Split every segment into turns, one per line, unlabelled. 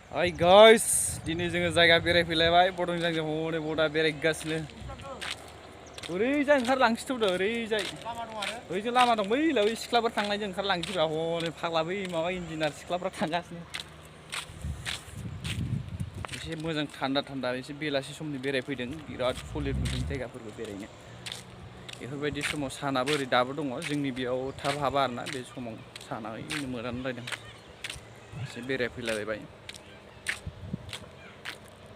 Hai guys, dini जोङो जायगा बेरायफैलायबाय बड'लेण्डजों हनै बडा बेरायगासिनो ओरैजाय ओंखारलांसैथ'ब्रा ओरैजाय ओरैजों लामा दं बैलाय बै सिख्लाफोर थांनायजों ओंखारलांसैब्रा हनै फाग्ला बै माबा इन्जिनियार सिख्लाफ्रा थांगासिनो एसे मोजां थान्दा थान्दा एसे बेलासि समनि बेरायफैदों बिराद सलिड नुदों जायगाफोरखौ बेरायनो बेफोरबायदि समाव सानाबो ओरै दाबो दङ जोंनि बेयाव थाब हाबा आरोना बे समाव साना ओरैनो मोनानो रायदों एसे बेरायफैलायबाय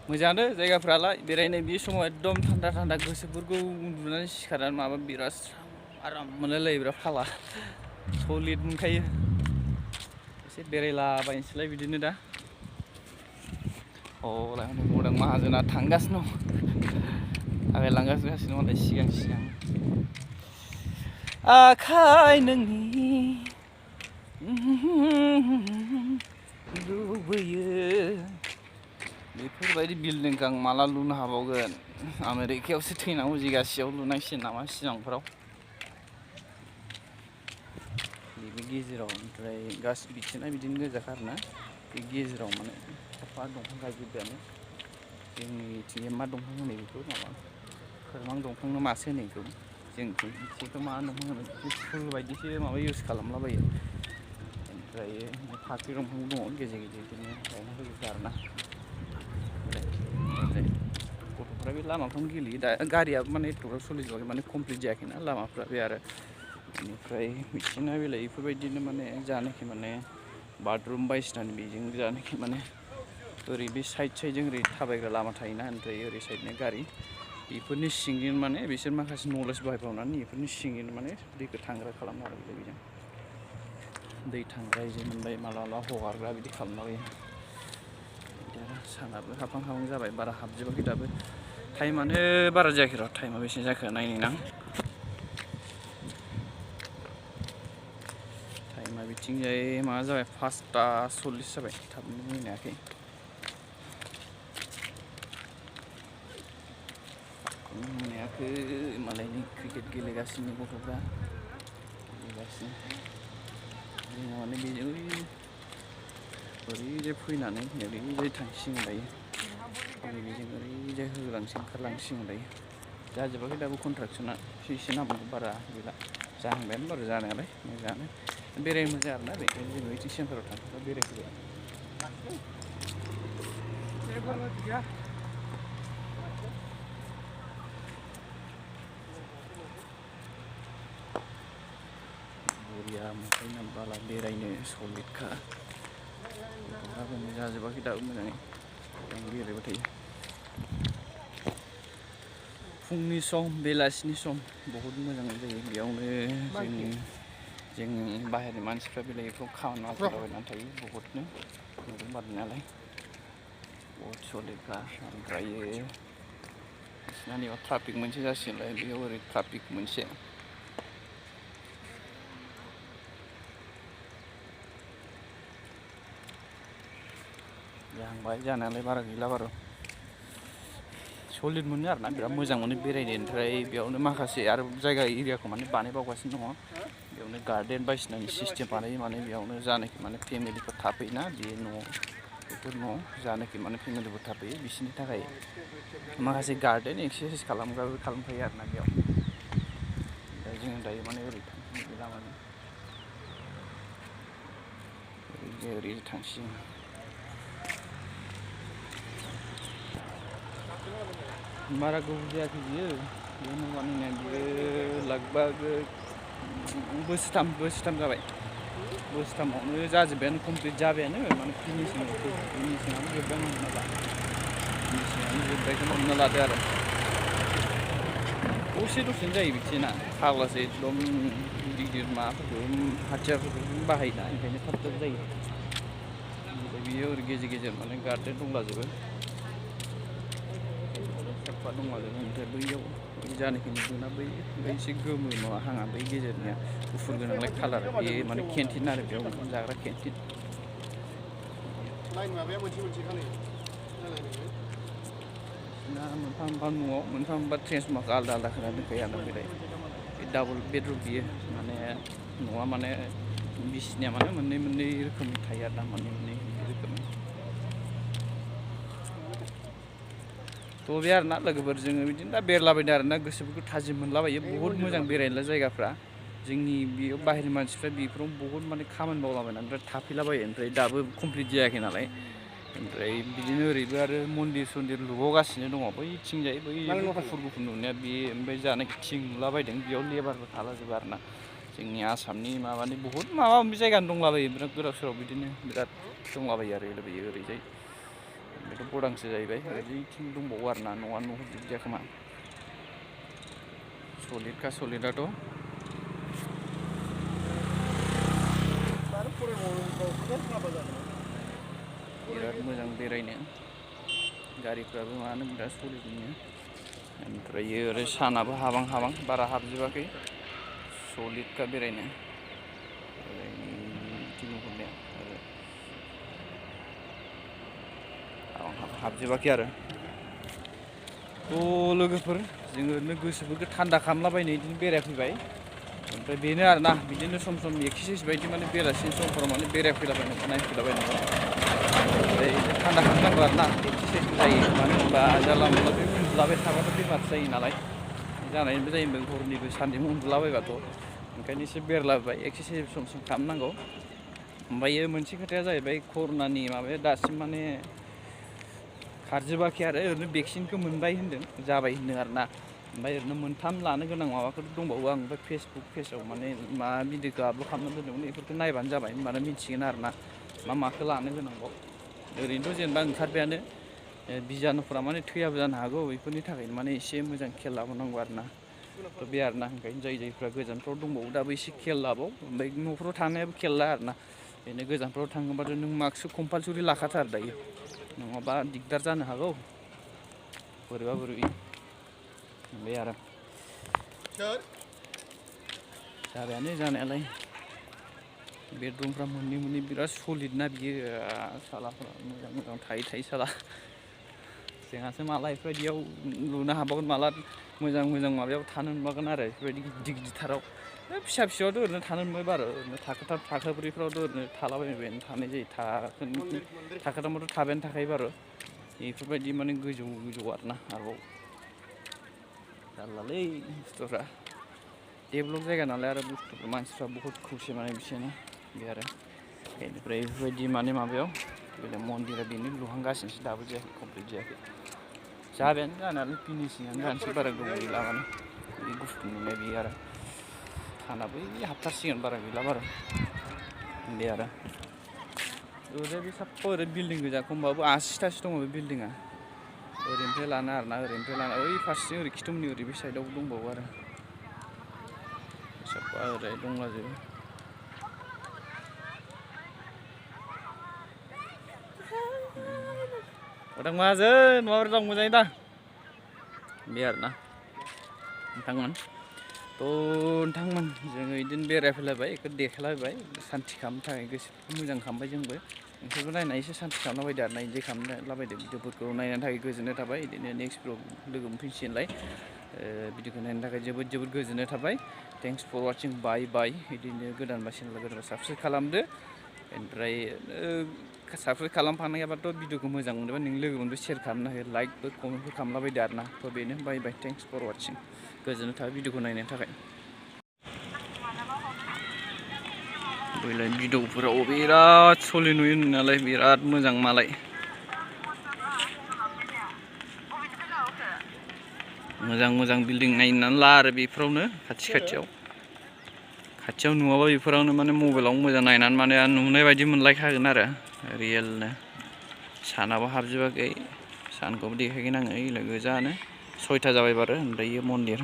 मोजाङानो जायगाफ्रालाय बेरायनो बे समाव एकदम थान्दा थान्दा गोसोफोरखौ उन्दुनानै सिखारनानै माबा बिराद आराम मोनलायलायो फाग्ला सलिड मोनखायो एसे बेरायलाबायनोसैलाय बिदिनो दा हनै बड'लेण्ड माहाजोना थांगासिनो दं थाबायलांगासिनो मालाय सिगां सिगां आखाइ नोंनि लुबैयो बेफोरबायदि बिल्डिंखौ आं माला लुनो हाबावगोन आमेरिकायावसो थैनांगौ जिगासियाव लुनांसिगोन नामा सिमांफोराव बेबो गेजेराव ओमफ्राय गासिबो बिथिंना बिदिनो गोजाखा आरोना बे गेजेराव माने साफा दंफां गायजोब्बायानो जोंनिथिं मा दंफां होनो बेखौ माबा खोरमां दंफांनो मासो होनो बेखौ जोंथिं एसेखौ मा दंफां होनो फुल बायदिसो माबा इउस खालामलाबायो ओमफ्राय फाख्रि दंफां दङ गेजेर गेजेर बिदिनो गायना होजोबदों आरोना गथ'फ्रा बे लामाफ्रावनो गेलेयो दा गारियाबो माने एथ'ग्राब सोलिजोबाखै माने कमप्लिट जायाखैना लामाफ्रा बे आरो बेनिफ्राय बिथिंना बेलाय बेफोरबायदिनो माने जानाखि माने बाथरुम बायदिसिनानि बेजों जानाखि माने ओरै बे साइडजों ओरै थाबायग्रा लामा थायोना ओमफ्राय ओरै साइडनि गारि बेफोरनि सिंजों माने बिसोर माखासे नलेज बाहायबावनानै बेफोरनि सिंजों माने दैखौ थांग्रा खालामो आरो बेजों दै थांग्रा इजों मोनबाय मालाबा हगारग्रा बिदि खालामलाबायो सानाबो हाबहां हाबहां जाबाय बारा हाबजोबाखै दाबो टाइमानो बारा जायाखै र' टाइमा बेसे जाखो नायनां टाइमा बिथिंजाय माबा जाबाय 5:40 जाबाय थाबनो मोनायाखै मोनायाखै मालायनि क्रिकेट गेलेगासिनो गथ'फ्रा गेलेगासिनो जोंना माने बेजों ओरैजाय फैनानै ओरैजाय थांसिगोन दायो बेजों ओरैजाय ओंखारलांसिगोन दायो जाजोबाखै दाबो कन्ट्राक्सना एसे नांबावगौ बारा गैला जाहांबायानो बारा जानायालाय मोजाङानो बेरायनो मोजां आरोना बेखायनो जोङो ओइथिं सेन्टाराव थांबा बेरायफैबाय बरिया मोनखायो बाला बेरायनो सलिडखा गथ'फ्राबो जाजोबाखै दाबो मोजाङै बेरायबाय थायो फुंनि सम बेलासिनि सम बहुद मोजां जायो बेयावनो जोंनि बाहेरनि मानसिफ्रा बेलायफ्राव खामानि मावलाबायनानै थायो बहुदनो नुदों बारनायालाय बहुद सलिडखा ओमफ्रायो बिसिना नैयाव ट्राफिक मोनसे जासिगोनलाय बेयाव ओरै ट्राफिक मोनसे जाहांबाय जानायालाय बारा गैला बार' सलिड मोनो आरोना बिराद मोजां मोनो बेरायनो ओमफ्राय बेयावनो माखासे आरो जायगा एरियाखौ माने बानायबावगासिनो दङ बेयावनो गार्डेन बायदिसिनानि सिस्टेम बानायो माने बेयावनो जानाखि माने फेमिलिफोर थाफैयोना बे न'आव बेफोर न'आव जानाखि माने फेमिलिफोर थाफैयो बिसोरनि थाखाय माखासे गार्डेन एक्सारसाइस खालामग्राबो खालामफायो आरोना बेयाव दा जों दायो माने ओरै थांसिगोन बे लामाजों ओरै थांसिगोन बारा गोबाव जायाखै बियो बे न' बानायनाया बियो लगभग बोसोरथाम जाबाय बोसोरथामावनो जाजोब्बायानो कमप्लिट जाबायानो माने फिनिशिंआनो जोब्बाय हमना ला फिनिशिंआनो जोब्बायखौनो हमना लादो आरो दसेनो जायो बिदिना फाग्लासो एकदम गिदिर माबाफोरखौ हाथियारफोरखौ बाहायोना ओंखायनो थाब जायो बियो ओरै गेजेर माने गार्डेन दंलाजोबो साफा दंलाजोबो ओमफ्राय बैयाव जानाखि नुदोंना बै एसे गोमो माबा हाङा बै गेजेरनिया गुफुर गोनांलाय कालार बे माने केन्टिन आरो बेयाव ओंखाम जाग्रा केन्टिन ना मोनफा मोनफा न'आव मोनफा मोनफा ट्रेन्सफर्मारखौ आलदा आलदा होना दोनखायो आरोना बेलाय बे डाबल बेडरुम बियो माने न'आ माने बिसिनाया माने मोननै रोखोमनि थायो आरोना मोननै रोखोमनि बे आरोना लोगोफोरजों बिदिनो दा बेरायलाबायदों आरोना गोसोफोरखौ थाजिम मोनलाबायो बहुद मोजां बेरायनोला जायगाफ्रा जोंनि बेयाव बाहेरनि मानसिफ्रा बेफोराव बहुद माने खामानि मावलाबायनानै बिराद थाफैलाबायो ओमफ्राय दाबो कमप्लिट जायाखै नालाय ओमफ्राय बिदिनो ओरैबो आरो मन्दिर सन्दिर लुबावगासिनो दङ बैथिंजाय बै गुफुर गुफुर नुनाया बे ओमफ्राय जानाखि थिं नुलाबायदों बेयाव लेबारबो थालाजोबो आरोना जोंनि आसामनि माबानि बहुद माबा माबि जायगा दंलाबायो बिराद गोदाव सोराव बिदिनो बिराद दंलाबायो आरो ओरैजाय बेथ' बडांसो जाहैबाय ओरैथिं दंबावो आरोना न'आ नुहुरजोबदिया खोमा सलिडखा सलिडआथ' बिराद मोजां बेरायनो गारिफ्राबो मानो बिराद सलिडनो ओमफ्रायो ओरै सानाबो हाबां हाबां बारा हाबजोबाखै सलिडखा बेरायनो नुहुरनाया हाबजोबाखै आरो थ' लोगोफोर जोङो ओरैनो गोसोफोरखौ थान्दा खालामलाबायनो बिदिनो बेरायफैबाय ओमफ्राय बेनो आरोना बिदिनो सम सम एक्सारसाइस बायदि माने बेलासिनि समफोराव माने बेरायफैलाबायनांगौ नायफैलाबायनांगौ ओमफ्राय थान्दा खालामनांगौ आरोना एक्सारसाइसबो जायो मानो होनबा जानला मोनला बे उन्दुलाबाय थाबाथ' बेमार जायो नालाय जानायबो जायोमोन हरनिबो साननिबो उन्दुलाबायबाथ' ओंखायनो एसे बेरायलाबाय एक्सारसाइस सम सम खालामनांगौ ओमफ्रायो मोनसे खोथाया जाहैबाय कर'नानि माबाया दासिम माने खारजोबाखै आरो ओरैनो भेक्सिनखौ मोनबाय होन्दों जाबाय होन्दों आरोना ओमफ्राय ओरैनो मोनथाम लानो गोनां माबाफोर दंबावो आं ओमफ्राय फेसबुक पेजाव माने मा भिडिअखौ आपल'ड खालामना दोनदोंमोन बेफोरखौ नायबानो जाबाय होनबानो मिथिगोन आरोना माखौ लानो गोनांबाव ओरैनोथ' जेनेबा ओंखारबायानो बिजानुफोरा माने थैयाबो जानो हागौ बेफोरनि थाखायनो माने एसे मोजां खेल लाबावनांगौ आरोना थ' बे आरोना ओंखायनो जायफ्रा गोजानफ्राव दंबावो दाबो एसे खेल लाबाव ओमफ्राय न'फ्राव थानायाबो खेल ला आरोना बेनो गोजानफ्राव थाङोबाथ' नों मास्कखौ कम्पालसरि लाखाथार दायो नङाबा दिगदार जानो हागौ बोरैबा बोरैबि बे आरो जाबायानो जानायालाय बेडरुमफ्रा मोननै बिराद सलिड ना बियो सालाफ्रा मोजां थायै साला जोंहासो माला बेफोरबायदियाव लुनो हाबावगोन माला मोजां माबायाव थानो मोनबावगोन आरो बेफोरबायदि गिदिर गिदिरथाराव फिसा फिसौआथ' ओरैनो थानो मोनबाय बारो ओरैनो थाखोथाम थाखोब्रैफ्रावथ' ओरैनो थालाबायबायानो थानाय जायो थाखोथामावथ' थाबायानो थाखायो बारु बेफोरबायदि माने गोजौ आरोना आरोबाव जारलालै बुस्थुफ्रा डेभेलप जायगा नालाय आरो बुस्थुफोर मानसिफ्रा बहुत खौसे माने बिसोरनो बे आरो बेनिफ्राय बेफोरबायदि माने माबायाव बे मन्दिरा बेनो लुहांगासिनोसो दाबो जायाखै कमप्लिट जायाखै जाबायानो जानानै फिनिसिङानो जानोसै बारा गोबाव गैला माने बे गुफुर नुनाय बे आरो थाना बै हाबथारसिगोन बारा गैला बारा बे आरो ओरै बे साफा ओरै बिल्डिं गोजा खमबाबो 80थासो दङ बे बिल्डिङा ओरैनिफ्राय लाना आरोना ओरैनिफ्राय लाना ओइ फारसेथिं ओरै खिथुमनि ओरै बे साइडआवबो दंबावो आरो साफा ओरै दंलाजोबो उदां माहाजोन माबोरै दं मोजाङै दा बे आरोना नोंथांमोन जोङो बिदिनो बेरायफैलायबाय बेखौ देखायलायबाय सान्थि खालामनो थाखाय गोसोफोरखौ मोजां खालामबाय जोंबो नोंसोरबो नायनानै एसे सान्थि खालामलाबायदो आरोना इन्जय खालामलाबायदो भिडिअफोरखौ नायनायनि थाखाय गोजोननाय थाबाय बिदिनो नेक्स्टफ्राव लोगो मोनफिनसिगोनलाय भिडिअखौ नायनायनि थाखाय जोबोद गोजोननाय थाबाय थेंक्स फर वाचिं बाय बिदिनो गोदानबा चेनेल गोदानबा साबस्क्राइब खालामदो ओमफ्राय साबस्क्राइब खालामफानायाबाथ' भिडिअखौ मोजां मोनोबा नों लोगो मोनबो सेयार खालामनो हायो लाइकबो कमेन्टबो खालामलाबायदो आरोना थ' बेनो बाय थेंक्स फर वाचिं गोजोननाय थाबाय भिडिअखौ नायनायनि थाखाय भिडिअफोराव बिराद सलि नुयो नालाय बिराद मोजां मालाय मोजां बिल्डिं नायनानै ला आरो बेफोरावनो खाथियाव नुवाबा बेफोरावनो माने मबाइलाव मोजां नायनानै माने नुनाय बायदि मोनलायखागोन आरो रियेलनो सानाबो हाबजोबाखै सानखौबो देखायगोन आङो ओइलाय गोजानो 6ता जाबाय बारो ओमफ्राय इयो मन्दिर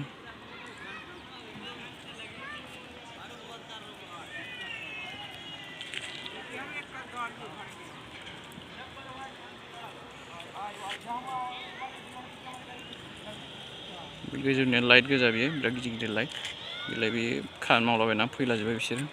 गोजौनिया लाइट गोजा बियो बिराद गिदिर लाइट बेलाय बे खामानि मावलाबायना फैलाजोब्बाय बिसोरो